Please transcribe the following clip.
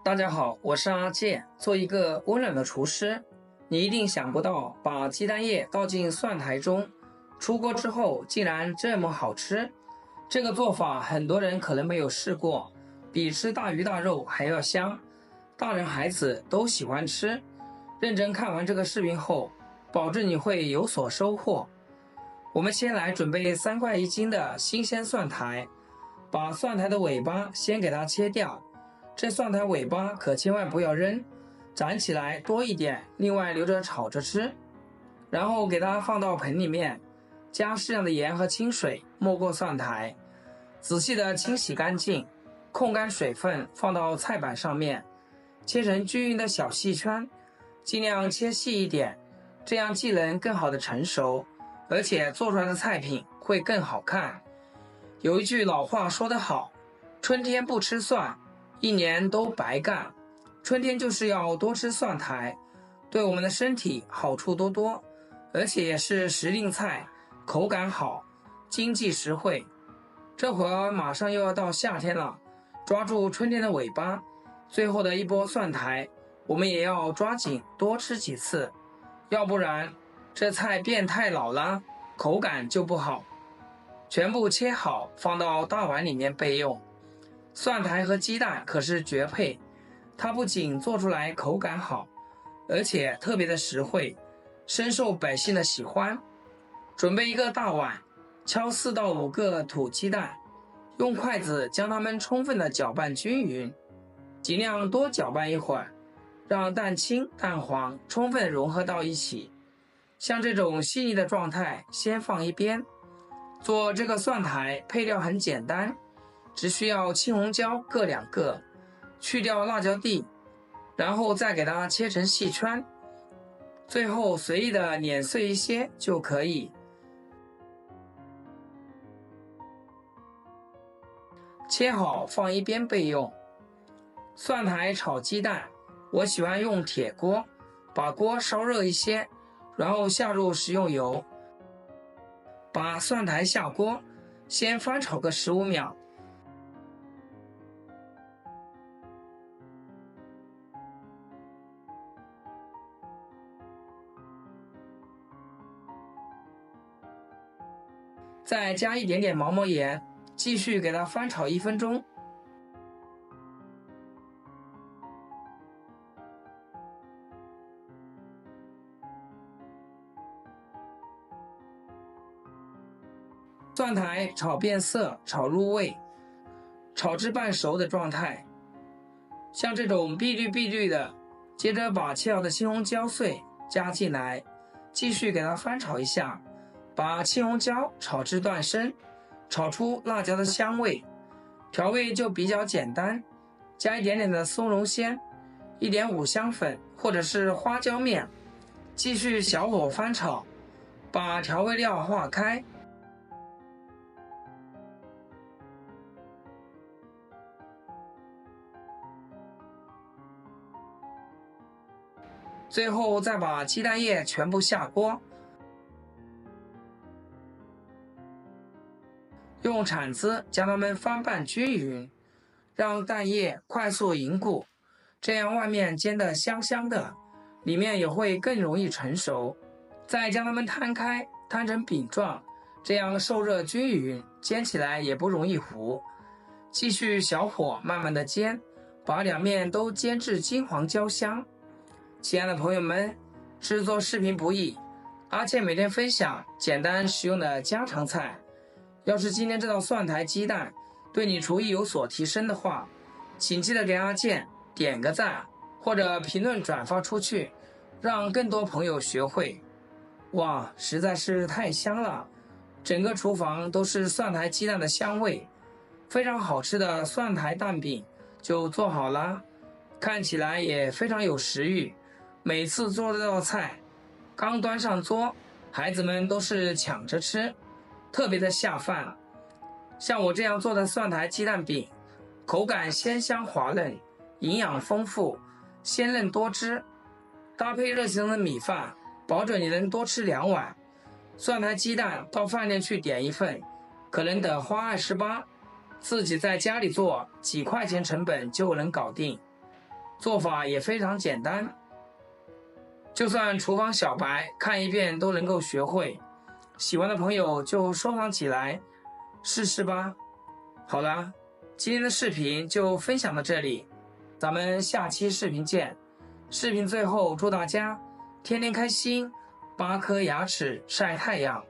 大家好，我是阿健。做一个温暖的厨师，你一定想不到，把鸡蛋液倒进蒜苔中，出锅之后竟然这么好吃。这个做法很多人可能没有试过，比吃大鱼大肉还要香，大人孩子都喜欢吃。认真看完这个视频后，保证你会有所收获。我们先来准备3块1斤的新鲜蒜苔，把蒜苔的尾巴先给它切掉。这蒜苔尾巴可千万不要扔，长起来多一点，另外留着炒着吃。然后给它放到盆里面，加适量的盐和清水没过蒜苔，仔细的清洗干净，控干水分，放到菜板上面，切成均匀的小细圈，尽量切细一点，这样既能更好的成熟，而且做出来的菜品会更好看。有一句老话说得好，春天不吃蒜，一年都白干。春天就是要多吃蒜苔，对我们的身体好处多多，而且也是时令菜，口感好，经济实惠。这会儿马上又要到夏天了，抓住春天的尾巴，最后的一波蒜苔，我们也要抓紧多吃几次，要不然这菜变太老了，口感就不好。全部切好，放到大碗里面备用。蒜苔和鸡蛋可是绝配，它不仅做出来口感好，而且特别的实惠，深受百姓的喜欢。准备一个大碗，敲4到5个土鸡蛋，用筷子将它们充分的搅拌均匀，尽量多搅拌一会儿，让蛋清蛋黄充分融合到一起。像这种细腻的状态先放一边。做这个蒜苔配料很简单，只需要青红椒各2个，去掉辣椒蒂，然后再给它切成细圈，最后随意的碾碎一些就可以。切好放一边备用。蒜苔炒鸡蛋，我喜欢用铁锅，把锅烧热一些，然后下入食用油，把蒜苔下锅，先翻炒个15秒。再加一点点毛毛盐，继续给它翻炒1分钟。蒜苔炒变色，炒入味，炒至半熟的状态。像这种碧绿的，接着把切好的青红椒碎加进来，继续给它翻炒一下，把青红椒炒至断生，炒出辣椒的香味。调味就比较简单，加一点点的松茸鲜，一点五香粉或者是花椒面，继续小火翻炒，把调味料化开。最后再把鸡蛋液全部下锅，用铲子将它们翻拌均匀，让蛋液快速凝固，这样外面煎得香香的，里面也会更容易成熟。再将它们摊开，摊成饼状，这样受热均匀，煎起来也不容易糊。继续小火慢慢的煎，把2面都煎至金黄焦香。亲爱的朋友们，制作视频不易，阿健每天分享简单实用的家常菜。要是今天这道蒜苔鸡蛋对你厨艺有所提升的话，请记得给阿健点个赞，或者评论转发出去，让更多朋友学会。哇，实在是太香了，整个厨房都是蒜苔鸡蛋的香味，非常好吃的蒜苔蛋饼就做好了，看起来也非常有食欲。每次做这道菜，刚端上桌，孩子们都是抢着吃，特别的下饭。像我这样做的蒜苔鸡蛋饼，口感鲜香滑嫩，营养丰富，鲜嫩多汁，搭配热腾腾的米饭，保准你能多吃2碗。蒜苔鸡蛋到饭店去点一份，可能得花28，自己在家里做几块钱成本就能搞定。做法也非常简单，就算厨房小白看一遍都能够学会。喜欢的朋友就收藏起来试试吧。好了，今天的视频就分享到这里，咱们下期视频见。视频最后祝大家天天开心，8颗牙齿晒太阳。